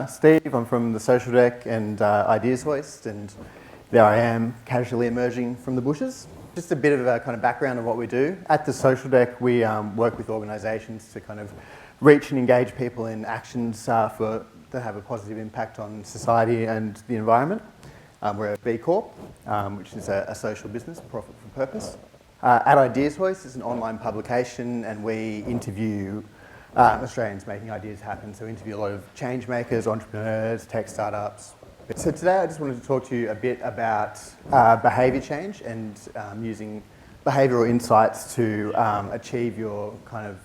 Steve. I'm from the Social Deck and Ideas Hoist, and there I am, casually emerging from the bushes. Just a bit of a kind of background of what we do. At the Social Deck, we work with organisations to kind of reach and engage people in actions that have a positive impact on society and the environment. We're a B Corp, which is a social business, profit for purpose. At Ideas Hoist is an online publication, and we interview Australians making ideas happen. So we interview a lot of change makers, entrepreneurs, tech startups. So today I just wanted to talk to you a bit about behaviour change and using behavioural insights to achieve your kind of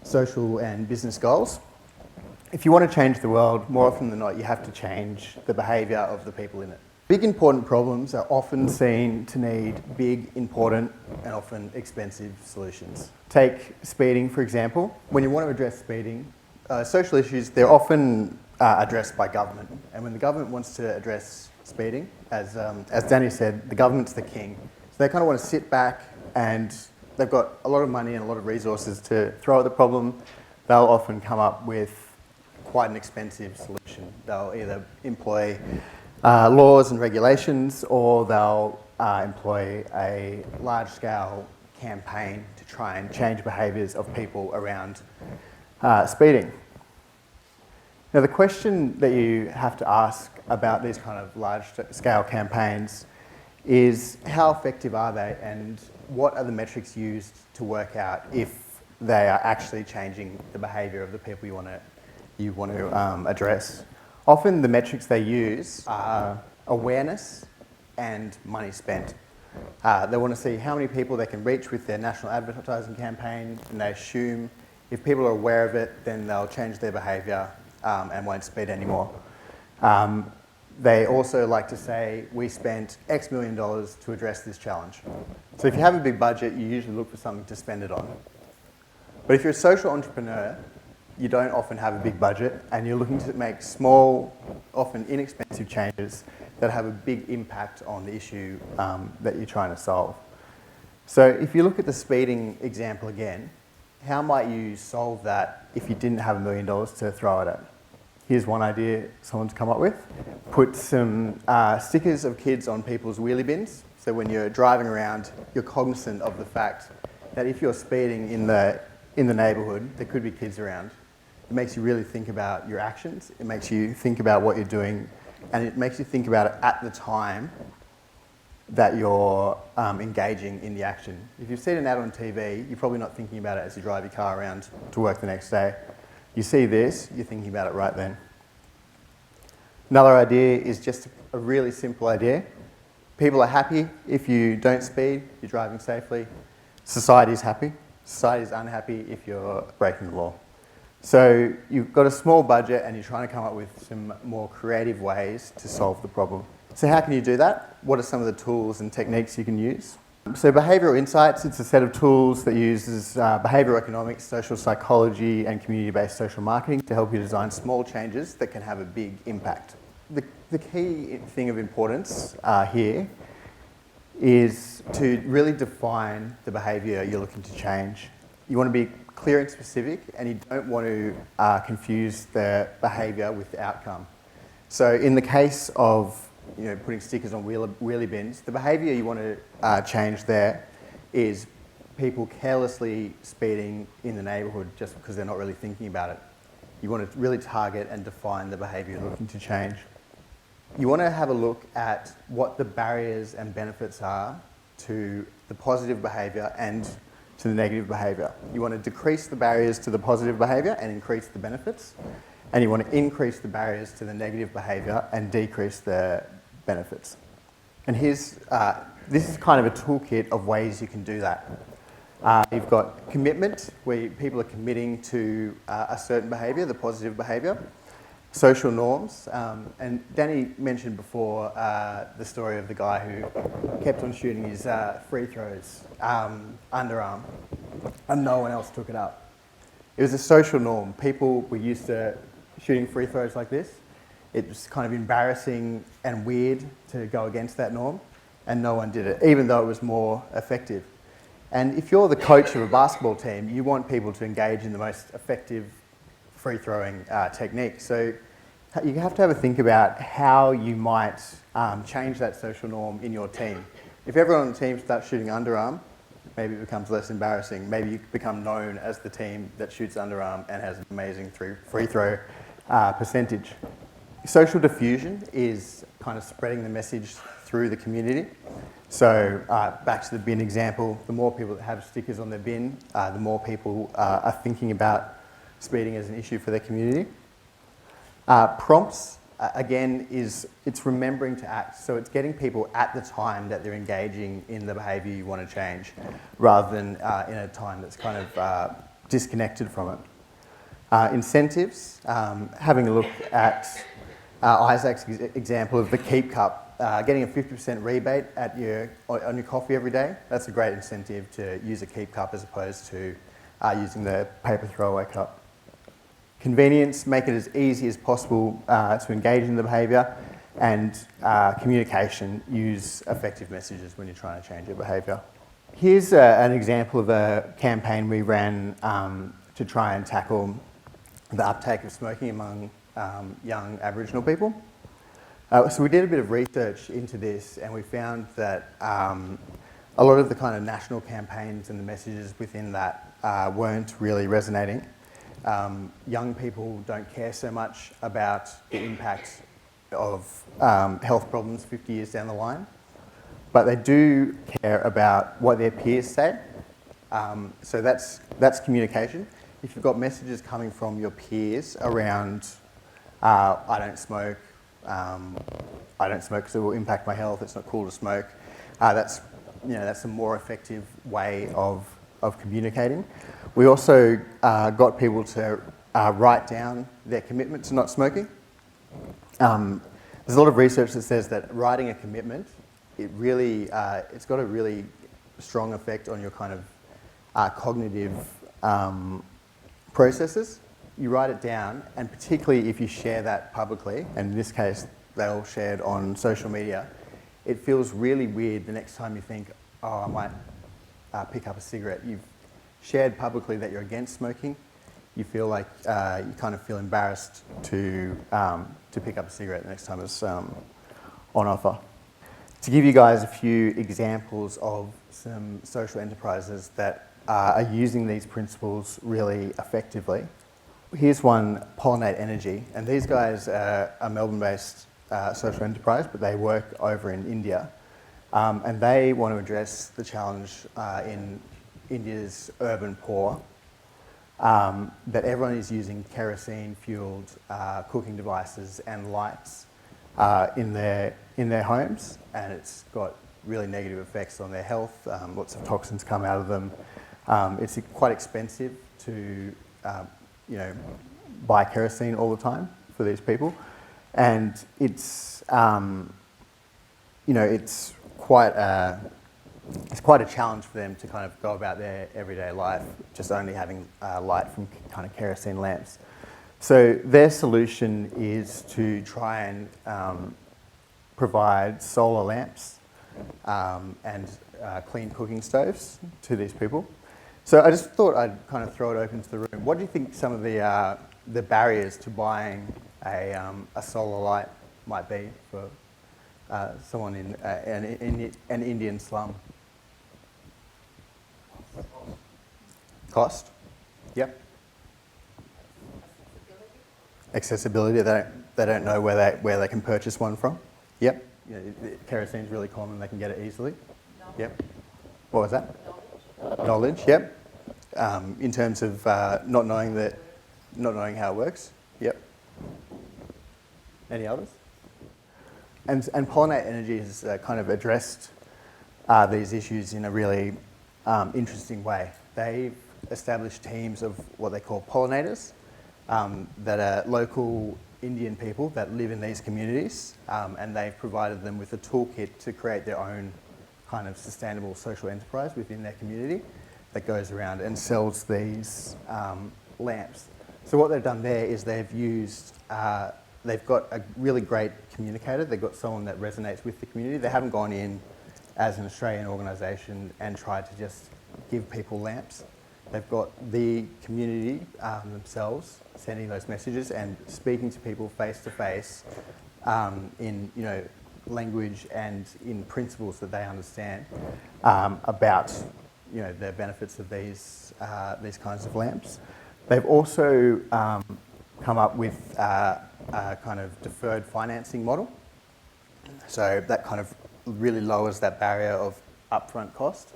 social and business goals. If you want to change the world, more often than not, you have to change the behaviour of the people in it. Big, important problems are often seen to need big, important, and often expensive solutions. Take speeding, for example. When you want to address speeding, social issues, they're often addressed by government. And when the government wants to address speeding, as Danny said, the government's the king. So they kind of want to sit back, and they've got a lot of money and a lot of resources to throw at the problem. They'll often come up with quite an expensive solution. They'll either employ laws and regulations, or they'll employ a large-scale campaign to try and change behaviours of people around speeding. Now, the question that you have to ask about these kind of large-scale campaigns is how effective are they, and what are the metrics used to work out if they are actually changing the behaviour of the people you want to address. Often the metrics they use are awareness and money spent. They want to see how many people they can reach with their national advertising campaign, and they assume if people are aware of it, then they'll change their behaviour and won't speed anymore. They also like to say, we spent X million dollars to address this challenge. So if you have a big budget, you usually look for something to spend it on. But if you're a social entrepreneur, you don't often have a big budget, and you're looking to make small, often inexpensive changes that have a big impact on the issue that you're trying to solve. So if you look at the speeding example again, how might you solve that if you didn't have $1 million to throw at it? Here's one idea someone's come up with. Put some stickers of kids on people's wheelie bins, so when you're driving around, you're cognizant of the fact that if you're speeding in the neighbourhood, there could be kids around. It makes you really think about your actions, it makes you think about what you're doing, and it makes you think about it at the time that you're engaging in the action. If you've seen an ad on TV, you're probably not thinking about it as you drive your car around to work the next day. You see this, you're thinking about it right then. Another idea is just a really simple idea. People are happy if you don't speed, you're driving safely. Society's happy. Society's unhappy if you're breaking the law. So you've got a small budget and you're trying to come up with some more creative ways to solve the problem. So how can you do that? What are some of the tools and techniques you can use? So Behavioural Insights, it's a set of tools that uses behavioural economics, social psychology, and community-based social marketing to help you design small changes that can have a big impact. The key thing of importance here is to really define the behaviour you're looking to change. You want to be clear and specific, and you don't want to confuse the behaviour with the outcome. So in the case of putting stickers on wheelie bins, the behaviour you want to change there is people carelessly speeding in the neighbourhood just because they're not really thinking about it. You want to really target and define the behaviour you're looking to change. You want to have a look at what the barriers and benefits are to the positive behaviour and to the negative behaviour. You want to decrease the barriers to the positive behaviour and increase the benefits. And you want to increase the barriers to the negative behaviour and decrease the benefits. And this is kind of a toolkit of ways you can do that. You've got commitment, where people are committing to a certain behaviour, the positive behaviour. Social norms, and Danny mentioned before the story of the guy who kept on shooting his free throws underarm, and no one else took it up. It was a social norm. People were used to shooting free throws like this. It was kind of embarrassing and weird to go against that norm, and no one did it, even though it was more effective. And if you're the coach of a basketball team, you want people to engage in the most effective free throwing technique. So you have to have a think about how you might change that social norm in your team. If everyone on the team starts shooting underarm, maybe it becomes less embarrassing. Maybe you become known as the team that shoots underarm and has an amazing free throw percentage. Social diffusion is kind of spreading the message through the community. So back to the bin example, the more people that have stickers on their bin, the more people are thinking about speeding as an issue for their community. Prompts, again, it's remembering to act. So it's getting people at the time that they're engaging in the behaviour you want to change, rather than in a time that's kind of disconnected from it. Incentives, having a look at Isaac's example of the Keep Cup, getting a 50% rebate on your coffee every day, that's a great incentive to use a Keep Cup as opposed to using the paper throwaway cup. Convenience, make it as easy as possible to engage in the behaviour, and communication, use effective messages when you're trying to change your behaviour. Here's an example of a campaign we ran to try and tackle the uptake of smoking among young Aboriginal people. So we did a bit of research into this, and we found that a lot of the kind of national campaigns and the messages within that weren't really resonating. Young people don't care so much about the impact of health problems 50 years down the line, but they do care about what their peers say. So that's communication. If you've got messages coming from your peers around, I don't smoke because it will impact my health, it's not cool to smoke, that's a more effective way of communicating. We also got people to write down their commitment to not smoking. There's a lot of research that says that writing a commitment, it's got a really strong effect on your kind of cognitive processes. You write it down, and particularly if you share that publicly, and in this case they all shared on social media, it feels really weird the next time you think, oh, I might pick up a cigarette. You've shared publicly that you're against smoking. You feel like you kind of feel embarrassed to pick up a cigarette the next time it's on offer. To give you guys a few examples of some social enterprises that are using these principles really effectively. Here's one, Pollinate Energy, and these guys are a Melbourne-based social enterprise, but they work over in India, and they want to address the challenge in India's urban poor, that everyone is using kerosene-fueled cooking devices and lights in their homes, and it's got really negative effects on their health. Lots of toxins come out of them. It's quite expensive to buy kerosene all the time for these people, and it's quite a challenge for them to kind of go about their everyday life just only having light from kind of kerosene lamps. So their solution is to try and provide solar lamps and clean cooking stoves to these people. So I just thought I'd kind of throw it open to the room. What do you think some of the barriers to buying a solar light might be for someone in an Indian slum? Cost? Yep. Accessibility. They don't know where they can purchase one from. Yep. Kerosene is really common. They can get it easily. Yep. What was that? Knowledge. Yep. In terms of not knowing how it works. Yep. Any others? And Pollinate Energy has kind of addressed these issues in a really interesting way. They've established teams of what they call pollinators that are local Indian people that live in these communities, and they've provided them with a toolkit to create their own kind of sustainable social enterprise within their community that goes around and sells these lamps. So what they've done there is they've got a really great communicator. They've got someone that resonates with the community. They haven't gone in as an Australian organisation and tried to just give people lamps. They've got the community themselves sending those messages and speaking to people face to face in language and in principles that they understand about the benefits of these kinds of lamps. They've also come up with a kind of deferred financing model. So that kind of really lowers that barrier of upfront cost.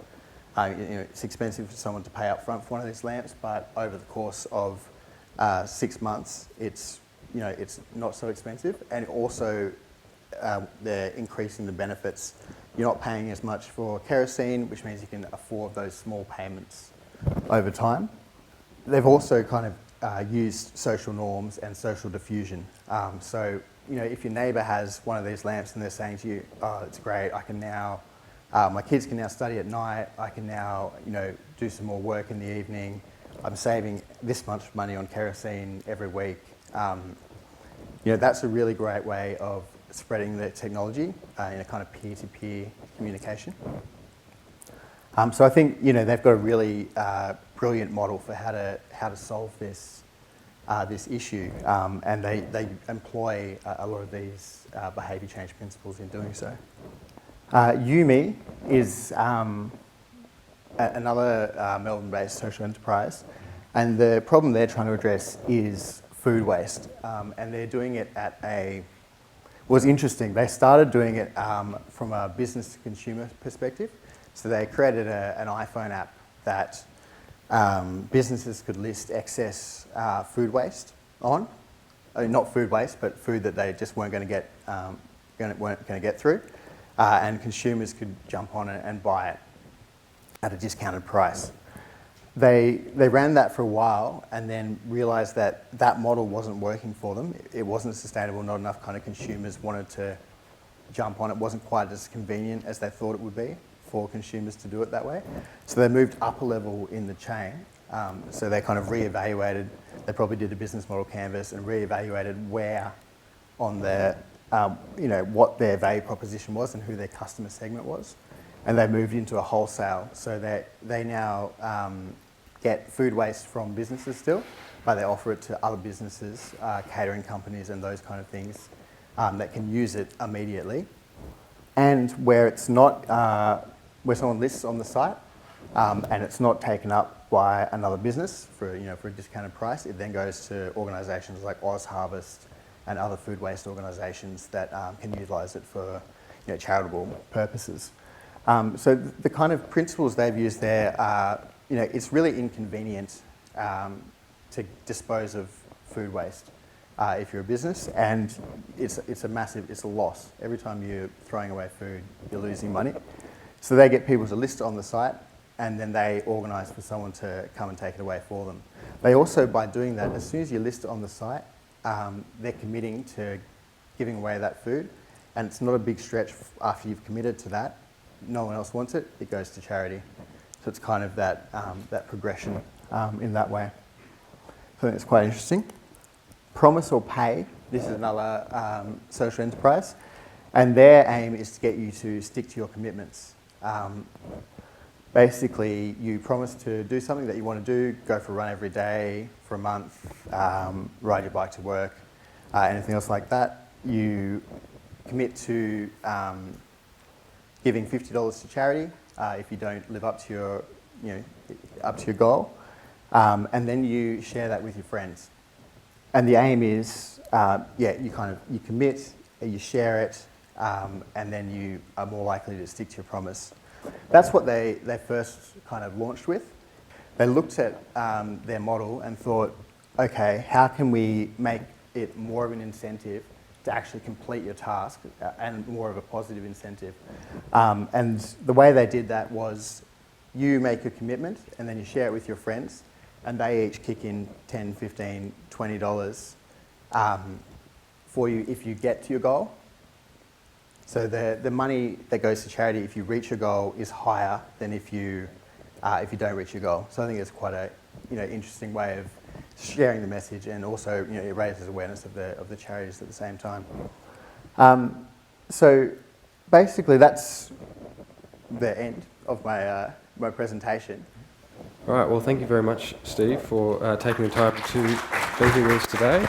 It's expensive for someone to pay upfront for one of these lamps, but over the course of 6 months, it's not so expensive, and also they're increasing the benefits. You're not paying as much for kerosene, which means you can afford those small payments over time. They've also kind of used social norms and social diffusion. So if your neighbour has one of these lamps and they're saying to you, "Oh, it's great, I can now, my kids can now study at night, I can now do some more work in the evening, I'm saving this much money on kerosene every week." That's a really great way of spreading the technology in a kind of peer-to-peer communication. So I think they've got a really brilliant model for how to solve this issue, and they employ a lot of these behaviour change principles in doing so. Yumi is another Melbourne-based social enterprise, and the problem they're trying to address is food waste, and they're doing it was interesting. They started doing it from a business to consumer perspective. So they created an iPhone app that businesses could list excess food waste on. Not food waste, but food that they just weren't going to get through, and consumers could jump on it and buy it at a discounted price. They ran that for a while and then realised that model wasn't working for them. It wasn't sustainable. Not enough kind of consumers wanted to jump on it. It wasn't quite as convenient as they thought it would be for consumers to do it that way. So they moved up a level in the chain. So they kind of reevaluated. They probably did a business model canvas and reevaluated where on their, what their value proposition was and who their customer segment was. And they moved into a wholesale. So they now get food waste from businesses still, but they offer it to other businesses, catering companies and those kind of things that can use it immediately. And where it's not, where someone lists on the site and it's not taken up by another business for a discounted price, it then goes to organisations like Oz Harvest and other food waste organisations that can utilise it for charitable purposes. So the kind of principles they've used there are, it's really inconvenient to dispose of food waste if you're a business, and it's a loss. Every time you're throwing away food, you're losing money. So they get people to list it on the site, and then they organise for someone to come and take it away for them. They also, by doing that, as soon as you list it on the site, they're committing to giving away that food, and it's not a big stretch after you've committed to that. No one else wants it, it goes to charity. So it's kind of that progression in that way. So I think it's quite interesting. Promise or Pay, this is another social enterprise, and their aim is to get you to stick to your commitments. Basically, you promise to do something that you want to do, go for a run every day for a month, ride your bike to work, anything else like that. You commit to giving $50 to charity if you don't live up to your goal, and then you share that with your friends. And the aim is, you commit, you share it, and then you are more likely to stick to your promise. That's what they first kind of launched with. They looked at their model and thought, okay, how can we make it more of an incentive to actually complete your task and more of a positive incentive? And the way they did that was you make a commitment and then you share it with your friends, and they each kick in $10, $15, $20 for you if you get to your goal. So the money that goes to charity if you reach your goal is higher than if you don't reach your goal. So I think it's quite a interesting way of sharing the message, and also it raises awareness of the charities at the same time. So basically that's the end of my presentation. All right, well, thank you very much, Steve, for taking the time to be here with us today.